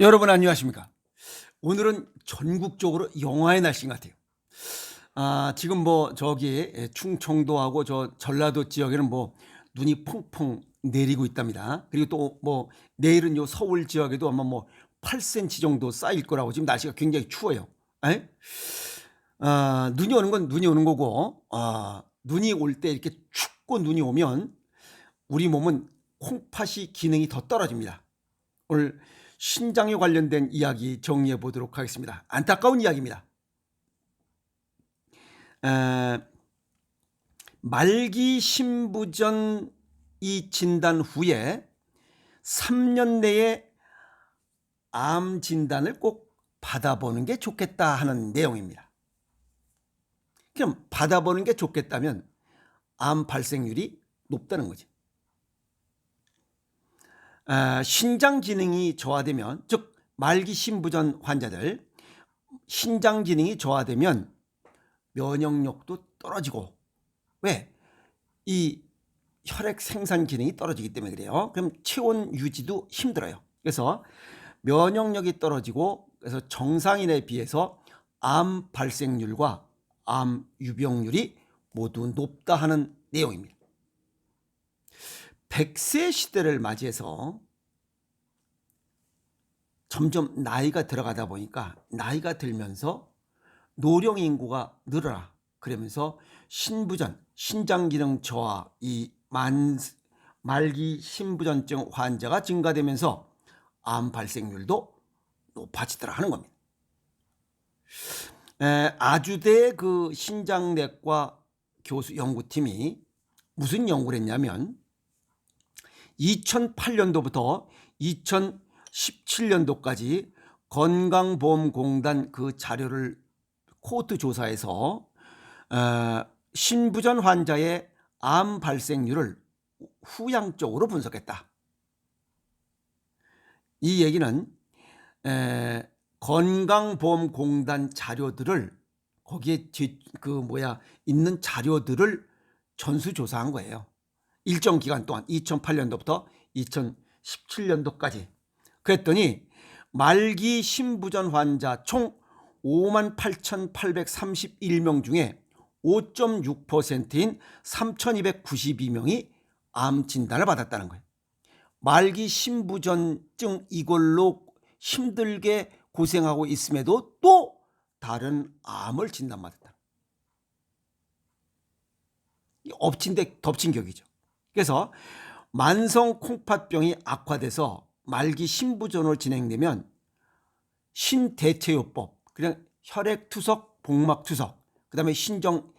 여러분 안녕하십니까? 오늘은 전국적으로 영하의 날씨인 것 같아요. 지금 뭐 저기 충청도하고 저 전라도 지역에는 뭐 눈이 펑펑 내리고 있답니다. 그리고 또 뭐 내일은 요 서울 지역에도 아마 뭐 8cm 정도 쌓일 거라고 지금 날씨가 굉장히 추워요. 에? 눈이 오는 건 눈이 오는 거고, 눈이 올 때 이렇게 춥고 눈이 오면 우리 몸은 콩팥이 기능이 더 떨어집니다. 오늘 신장에 관련된 이야기 정리해 보도록 하겠습니다. 안타까운 이야기입니다. 말기 신부전 이 진단 후에 3년 내에 암 진단을 꼭 받아보는 게 좋겠다 하는 내용입니다. 그럼 받아보는 게 좋겠다면 암 발생률이 높다는 거죠. 신장 기능이 저하되면, 즉 말기 신부전 환자들 신장 기능이 저하되면 면역력도 떨어지고, 왜? 이 혈액 생산 기능이 떨어지기 때문에 그래요. 그럼 체온 유지도 힘들어요. 그래서 면역력이 떨어지고, 그래서 정상인에 비해서 암 발생률과 암 유병률이 모두 높다 하는 내용입니다. 100세 시대를 맞이해서 점점 나이가 들어가다 보니까 나이가 들면서 노령 인구가 늘어나, 그러면서 신부전, 신장기능 저하, 이 말기 신부전증 환자가 증가되면서 암 발생률도 높아지더라 하는 겁니다. 아주대 그 신장내과 교수 연구팀이 무슨 연구를 했냐면 2008년도부터 2017년도까지 건강보험공단 그 자료를 코호트 조사해서 신부전 환자의 암 발생률을 후향적으로 분석했다. 이 얘기는 건강보험공단 자료들을 거기에 있는 자료들을 전수조사한 거예요. 일정 기간 동안 2008년도부터 2017년도까지. 그랬더니 말기 신부전 환자 총 58,831명 중에 5.6%인 3,292명이 암 진단을 받았다는 거예요. 말기 신부전증 이걸로 힘들게 고생하고 있음에도 또 다른 암을 진단받았다. 엎친 데 덮친 격이죠. 그래서 만성 콩팥병이 악화돼서 말기 신부전으로 진행되면 신대체요법, 그냥 혈액투석, 복막투석, 그 다음에 신장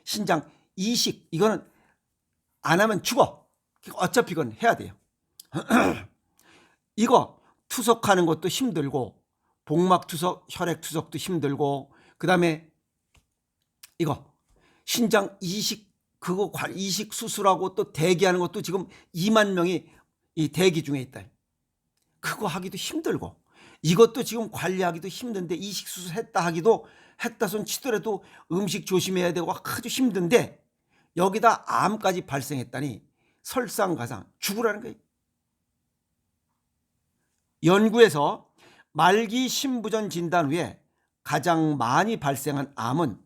이식, 이거는 안 하면 죽어. 어차피 이건 해야 돼요. 이거 투석하는 것도 힘들고, 복막투석, 혈액투석도 힘들고, 그 다음에 이거 신장 이식, 그거 이식 수술하고 또 대기하는 것도 지금 2만 명이 이 대기 중에 있다. 그거 하기도 힘들고, 이것도 지금 관리하기도 힘든데, 이식 수술 했다 손 치더라도 음식 조심해야 되고 아주 힘든데, 여기다 암까지 발생했다니 설상가상 죽으라는 거예요. 연구에서 말기 신부전 진단 후에 가장 많이 발생한 암은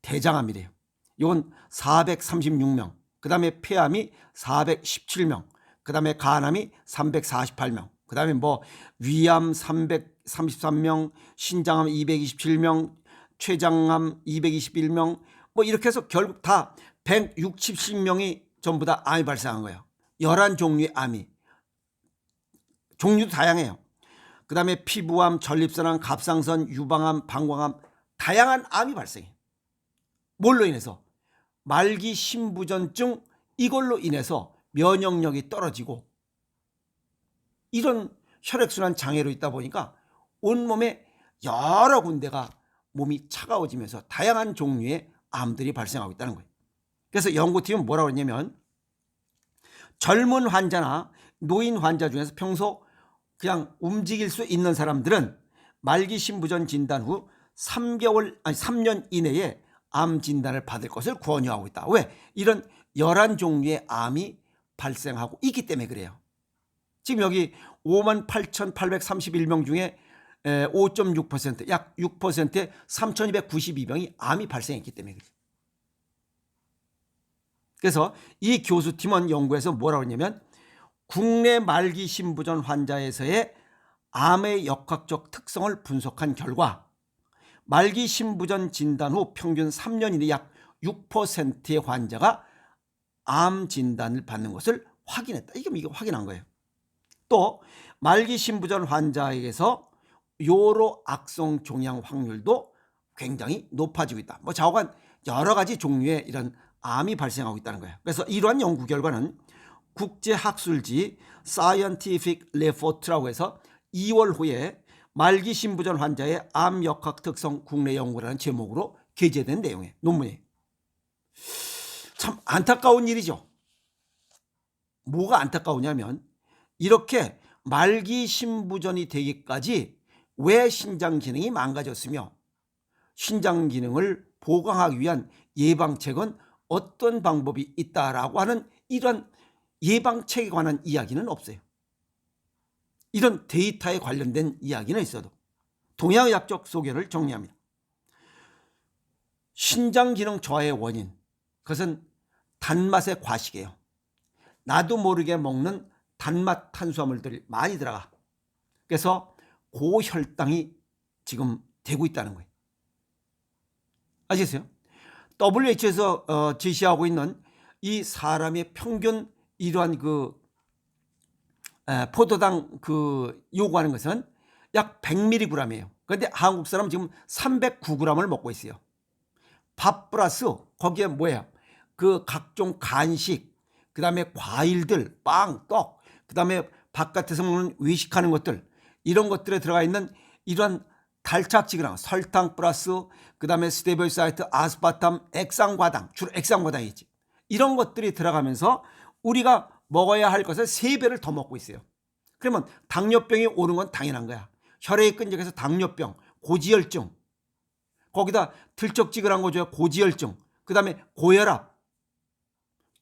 대장암이래요. 이건 436명, 그 다음에 폐암이 417명, 그 다음에 간암이 348명, 그 다음에 뭐 위암 333명, 신장암 227명, 췌장암 221명, 뭐 이렇게 해서 결국 다 160명이 전부 다 암이 발생한 거예요. 11종류의 암이. 종류도 다양해요. 그 다음에 피부암, 전립선암, 갑상선, 유방암, 방광암, 다양한 암이 발생해요. 뭘로 인해서? 말기 신부전증, 이걸로 인해서 면역력이 떨어지고, 이런 혈액순환 장애로 있다 보니까 온몸에 여러 군데가 몸이 차가워지면서 다양한 종류의 암들이 발생하고 있다는 거예요. 그래서 연구팀은 뭐라고 했냐면, 젊은 환자나 노인 환자 중에서 평소 그냥 움직일 수 있는 사람들은 말기 신부전 진단 후 3년 이내에 암 진단을 받을 것을 권유하고 있다. 왜? 이런 11종류의 암이 발생하고 있기 때문에 그래요. 지금 여기 58,831명 중에 5.6%, 약 6%의 3,292명이 암이 발생했기 때문에 그렇죠. 그래서 이 교수팀은 연구에서 뭐라고 했냐면 국내 말기 신부전 환자에서의 암의 역학적 특성을 분석한 결과 말기 신부전 진단 후 평균 3년 이내 약 6%의 환자가 암 진단을 받는 것을 확인했다. 이게 확인한 거예요. 또 말기 신부전 환자에게서 요로 악성 종양 확률도 굉장히 높아지고 있다. 뭐 좌우간 여러 가지 종류의 이런 암이 발생하고 있다는 거예요. 그래서 이러한 연구 결과는 국제학술지 Scientific Report라고 해서 2월 후에 말기 신부전 환자의 암 역학 특성 국내 연구라는 제목으로 게재된 내용의 논문이에요. 참 안타까운 일이죠. 뭐가 안타까우냐면 이렇게 말기 신부전이 되기까지 왜 신장 기능이 망가졌으며 신장 기능을 보강하기 위한 예방책은 어떤 방법이 있다라고 하는 이런 예방책에 관한 이야기는 없어요. 이런 데이터에 관련된 이야기는 있어도 동양의학적 소견을 정리합니다. 신장 기능 저하의 원인, 그것은 단맛의 과식이에요. 나도 모르게 먹는 단맛 탄수화물들이 많이 들어가. 그래서 고혈당이 지금 되고 있다는 거예요. 아시겠어요? WHO에서 제시하고 있는 이 사람의 평균 이러한 포도당 요구하는 것은 약 100mg이에요. 그런데 한국 사람은 지금 309g을 먹고 있어요. 밥 플러스 거기에 뭐예요? 각종 간식, 그 다음에 과일들, 빵, 떡, 그 다음에 바깥에서 먹는 외식하는 것들, 이런 것들에 들어가 있는 이러한 달착지근한 설탕 플러스 그 다음에 스테비오사이트, 아스파탐, 액상과당, 주로 액상과당이지. 이런 것들이 들어가면서 우리가 먹어야 할 것을 3배를 더 먹고 있어요. 그러면 당뇨병이 오는 건 당연한 거야. 혈액이 끈적해서 당뇨병, 고지혈증, 거기다 들쩍지근한 거 줘요. 고지혈증, 그 다음에 고혈압,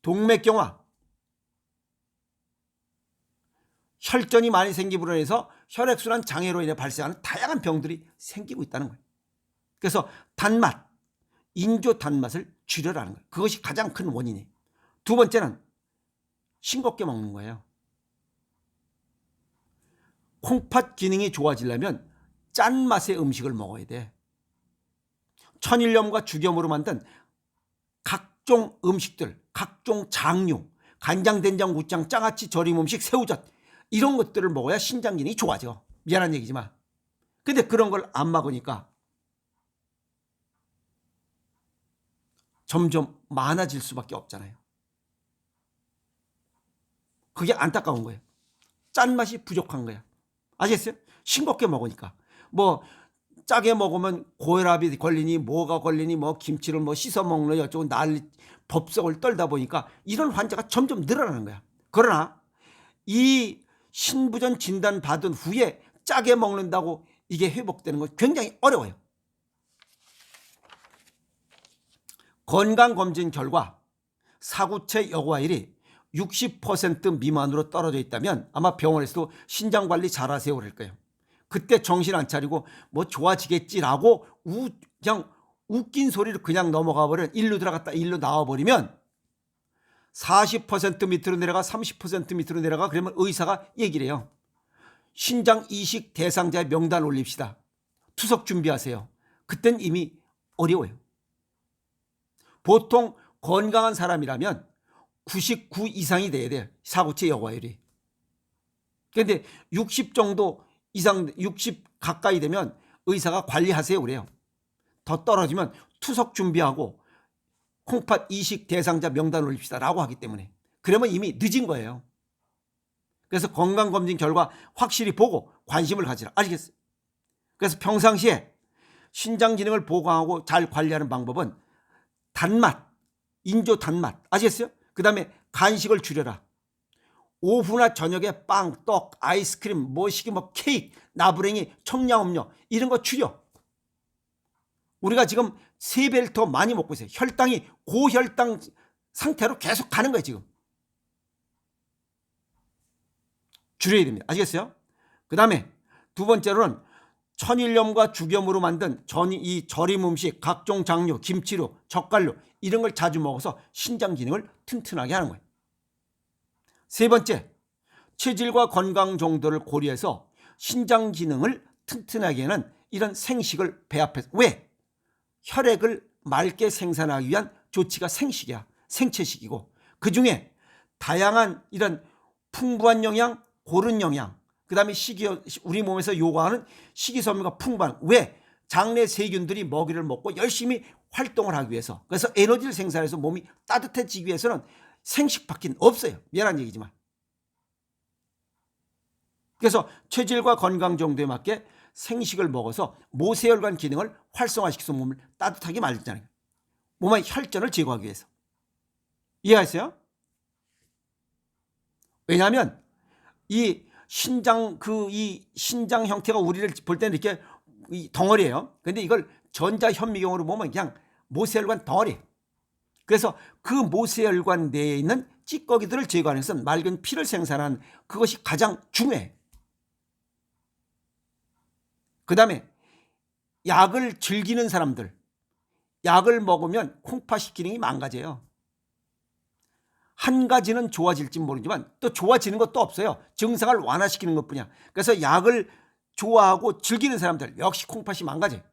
동맥경화, 혈전이 많이 생기므로 인해서 혈액순환 장애로 인해 발생하는 다양한 병들이 생기고 있다는 거예요. 그래서 단맛, 인조 단맛을 줄여라는 거예요. 그것이 가장 큰 원인이에요. 두 번째는 싱겁게 먹는 거예요. 콩팥 기능이 좋아지려면 짠맛의 음식을 먹어야 돼. 천일염과 죽염으로 만든 각종 음식들, 각종 장류, 간장, 된장, 무장, 장아찌, 절임 음식, 새우젓, 이런 것들을 먹어야 신장 기능이 좋아져. 미안한 얘기지만. 근데 그런 걸 안 먹으니까 점점 많아질 수밖에 없잖아요. 그게 안타까운 거예요. 짠맛이 부족한 거야. 아시겠어요? 싱겁게 먹으니까. 뭐 짜게 먹으면 고혈압이 걸리니 뭐가 걸리니 뭐 김치를 뭐 씻어 먹는 어쩌고 난리 법석을 떨다 보니까 이런 환자가 점점 늘어나는 거야. 그러나 이 신부전 진단 받은 후에 짜게 먹는다고 이게 회복되는 건 굉장히 어려워요. 건강검진 결과 사구체 여과일이 60% 미만으로 떨어져 있다면 아마 병원에서도 신장관리 잘하세요 그럴 거예요. 그때 정신 안 차리고 뭐 좋아지겠지라고 그냥 웃긴 소리를 그냥 넘어가 버리면 일로 들어갔다 일로 나와버리면 40% 밑으로 내려가 30% 밑으로 내려가. 그러면 의사가 얘기를 해요. 신장 이식 대상자의 명단 올립시다. 투석 준비하세요. 그땐 이미 어려워요. 보통 건강한 사람이라면 99 이상이 돼야 돼요. 사구체 여과율이. 그런데 60 정도 이상, 60 가까이 되면 의사가 관리하세요 그래요. 더 떨어지면 투석 준비하고 콩팥 이식 대상자 명단 올립시다 라고 하기 때문에. 그러면 이미 늦은 거예요. 그래서 건강검진 결과 확실히 보고 관심을 가지라. 아시겠어요? 그래서 평상시에 신장 기능을 보강하고 잘 관리하는 방법은 단맛, 인조 단맛, 아시겠어요? 그 다음에 간식을 줄여라. 오후나 저녁에 빵, 떡, 아이스크림, 뭐시기 뭐 케이크, 나부랭이, 청량음료 이런 거 줄여. 우리가 지금 3배를 더 많이 먹고 있어요. 혈당이 고혈당 상태로 계속 가는 거예요 지금. 줄여야 됩니다. 아시겠어요? 그 다음에 두 번째로는 천일염과 죽염으로 만든 이 절임 음식, 각종 장류, 김치류, 젓갈류 이런 걸 자주 먹어서 신장 기능을 튼튼하게 하는 거예요. 세 번째, 체질과 건강 정도를 고려해서 신장 기능을 튼튼하게 하는 이런 생식을 배합해서, 왜? 혈액을 맑게 생산하기 위한 조치가 생식이야. 생체식이고, 그중에 다양한 이런 풍부한 영양, 고른 영양, 그 다음에 우리 몸에서 요구하는 식이섬유가 풍부한, 왜? 장내 세균들이 먹이를 먹고 열심히 활동을 하기 위해서, 그래서 에너지를 생산해서 몸이 따뜻해지기 위해서는 생식밖에 없어요. 미안한 얘기지만. 그래서 체질과 건강 정도에 맞게 생식을 먹어서 모세혈관 기능을 활성화시켜서 몸을 따뜻하게 만들잖아요. 몸의 혈전을 제거하기 위해서. 이해하세요? 왜냐하면 이 신장 형태가 우리를 볼 때는 이렇게 덩어리예요. 근데 이걸 전자현미경으로 보면 그냥 모세혈관 덩어리. 그래서 그 모세혈관 내에 있는 찌꺼기들을 제거하는 것은 맑은 피를 생산하는 그것이 가장 중요해. 그 다음에 약을 즐기는 사람들, 약을 먹으면 콩팥 기능이 망가져요. 한 가지는 좋아질지 모르지만 또 좋아지는 것도 없어요. 증상을 완화시키는 것뿐이야. 그래서 약을 좋아하고 즐기는 사람들 역시 콩팥이 망가져요.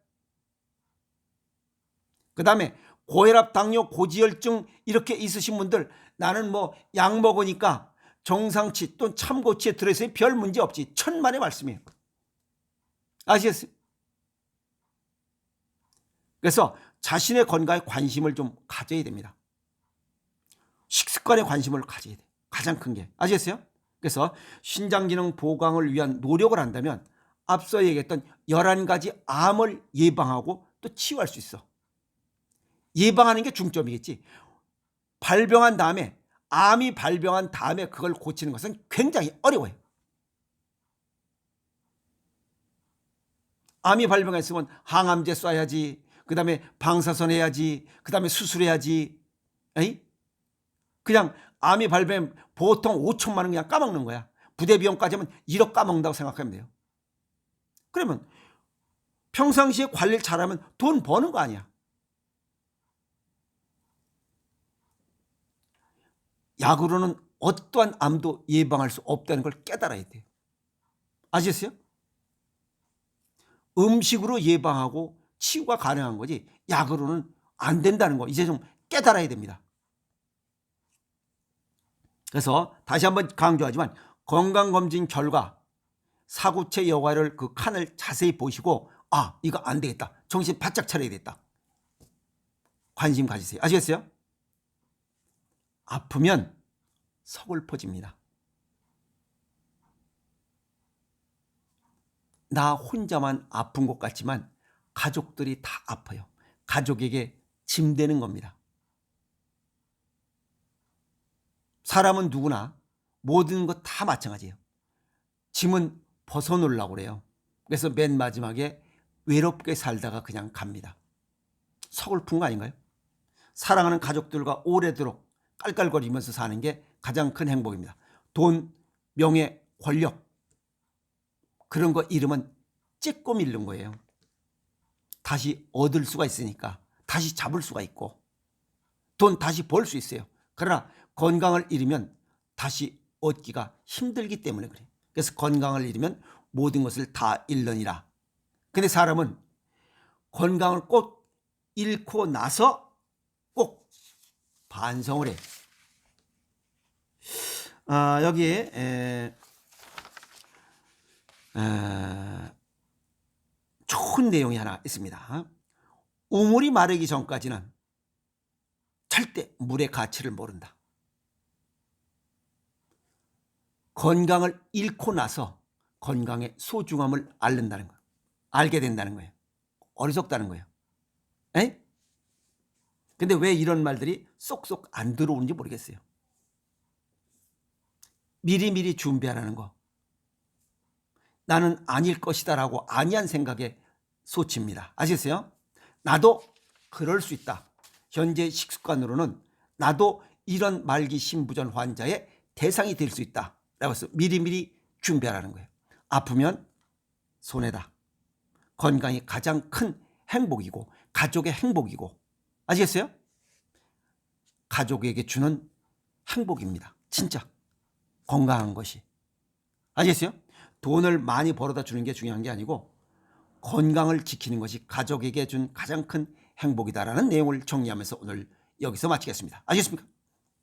그 다음에 고혈압, 당뇨, 고지혈증 이렇게 있으신 분들, 나는 뭐 약 먹으니까 정상치 또는 참고치에 들어있으니 별 문제 없지. 천만의 말씀이에요. 아시겠어요? 그래서 자신의 건강에 관심을 좀 가져야 됩니다. 식습관에 관심을 가져야 돼. 가장 큰 게. 아시겠어요? 그래서 신장기능 보강을 위한 노력을 한다면 앞서 얘기했던 11가지 암을 예방하고 또 치유할 수 있어. 예방하는 게 중점이겠지. 발병한 다음에, 암이 발병한 다음에 그걸 고치는 것은 굉장히 어려워요. 암이 발병했으면 항암제 쏴야지, 그 다음에 방사선 해야지, 그 다음에 수술해야지. 에이? 그냥 암이 발병하면 보통 5천만 원 그냥 까먹는 거야. 부대 비용까지 하면 1억 까먹는다고 생각하면 돼요. 그러면 평상시에 관리를 잘하면 돈 버는 거 아니야. 약으로는 어떠한 암도 예방할 수 없다는 걸 깨달아야 돼요. 아시겠어요? 음식으로 예방하고 치유가 가능한 거지 약으로는 안 된다는 거 이제 좀 깨달아야 됩니다. 그래서 다시 한번 강조하지만 건강검진 결과 사구체 여과를 그 칸을 자세히 보시고 이거 안 되겠다. 정신 바짝 차려야겠다. 관심 가지세요. 아시겠어요? 아프면 서글퍼집니다. 나 혼자만 아픈 것 같지만 가족들이 다 아파요. 가족에게 짐 되는 겁니다. 사람은 누구나 모든 것 다 마찬가지예요. 짐은 벗어놓으려고 그래요. 그래서 맨 마지막에 외롭게 살다가 그냥 갑니다. 서글픈 거 아닌가요? 사랑하는 가족들과 오래도록 깔깔거리면서 사는 게 가장 큰 행복입니다. 돈, 명예, 권력 그런 거 잃으면 쬐끔 잃는 거예요. 다시 얻을 수가 있으니까 다시 잡을 수가 있고 돈 다시 벌 수 있어요. 그러나 건강을 잃으면 다시 얻기가 힘들기 때문에 그래요. 그래서 건강을 잃으면 모든 것을 다 잃느니라. 근데 사람은 건강을 꼭 잃고 나서 꼭 반성을 해요. 여기에 좋은 내용이 하나 있습니다. 우물이 마르기 전까지는 절대 물의 가치를 모른다. 건강을 잃고 나서 건강의 소중함을 알게 된다는 거예요. 어리석다는 거예요. 에? 근데 왜 이런 말들이 쏙쏙 안 들어오는지 모르겠어요. 미리미리 준비하라는 거. 나는 아닐 것이다라고 안이한 생각에 소치입니다. 아시겠어요? 나도 그럴 수 있다. 현재 식습관으로는 나도 이런 말기 신부전 환자의 대상이 될 수 있다. 라고 해서 미리미리 준비하라는 거예요. 아프면 손해다. 건강이 가장 큰 행복이고 가족의 행복이고, 아시겠어요? 가족에게 주는 행복입니다. 진짜 건강한 것이. 아시겠어요? 돈을 많이 벌어다 주는 게 중요한 게 아니고 건강을 지키는 것이 가족에게 준 가장 큰 행복이다라는 내용을 정리하면서 오늘 여기서 마치겠습니다. 아시겠습니까?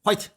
화이팅!